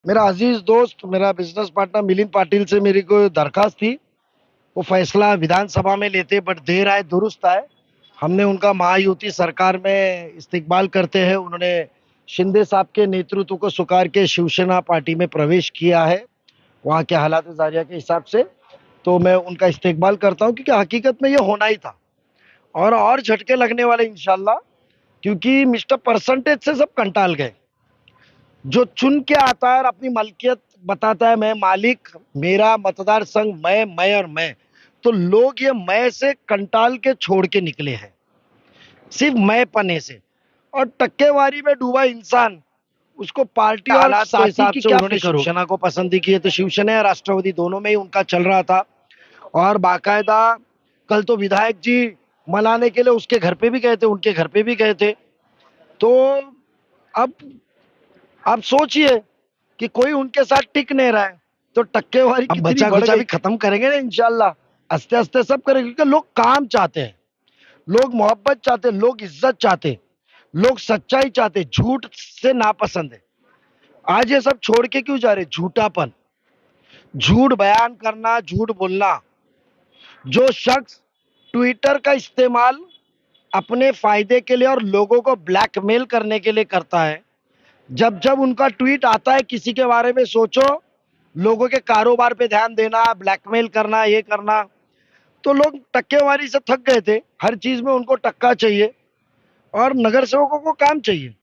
मेरा अजीज दोस्त, मेरा बिजनेस पार्टनर मिलिंद पाटिल से मेरी कोई दरखास्त थी। वो फैसला विधानसभा में लेते बट देर आए दुरुस्त आए। हमने उनका महायुति सरकार में इस्तेकबाल करते हैं। उन्होंने शिंदे साहब के नेतृत्व को स्वीकार के शिवसेना पार्टी में प्रवेश किया है वहाँ के हालात जारिया के हिसाब से। तो मैं उनका इस्तेकबाल करता हूँ क्योंकि हकीकत में ये होना ही था और झटके लगने वाले इंशाल्लाह। क्योंकि मिस्टर परसेंटेज से सब कंटाल गए। जो चुन के आता है और अपनी मलकियत बताता है, मैं मालिक, मेरा मतदार संघ, मैं और मैं, तो लोग ये मैं से कंटाल के छोड़ के निकले हैं, सिर्फ मैं पने से। और टक्केवारी में डूबा इंसान, उसको पार्टी और हालात के हिसाब से उन्होंने शिवसेना को पसंद की है। तो शिवसेना या राष्ट्रवादी दोनों में ही उनका चल रहा था। और बाकायदा कल तो विधायक जी मनाने के लिए उसके घर पे भी गए थे, उनके घर पे भी गए थे। तो अब आप सोचिए कि कोई उनके साथ टिक नहीं रहा है, तो टक्केवारी कितनी बचा खुचा भी खत्म करेंगे ना इंशाल्लाह। आस्ते आस्ते सब करेंगे क्योंकि लोग काम चाहते हैं, लोग मोहब्बत चाहते हैं, लोग इज्जत चाहते हैं, लोग सच्चाई चाहते हैं, झूठ से नापसंद है। आज ये सब छोड़ के क्यों जा रहे? झूठापन, झूठ बयान करना, झूठ बोलना। जो शख्स ट्विटर का इस्तेमाल अपने फायदे के लिए और लोगों को ब्लैकमेल करने के लिए करता है, जब जब उनका ट्वीट आता है किसी के बारे में सोचो, लोगों के कारोबार पे ध्यान देना, ब्लैकमेल करना, ये करना, तो लोग टक्केवारी से थक गए थे। हर चीज में उनको टक्का चाहिए और नगर सेवकों को काम चाहिए।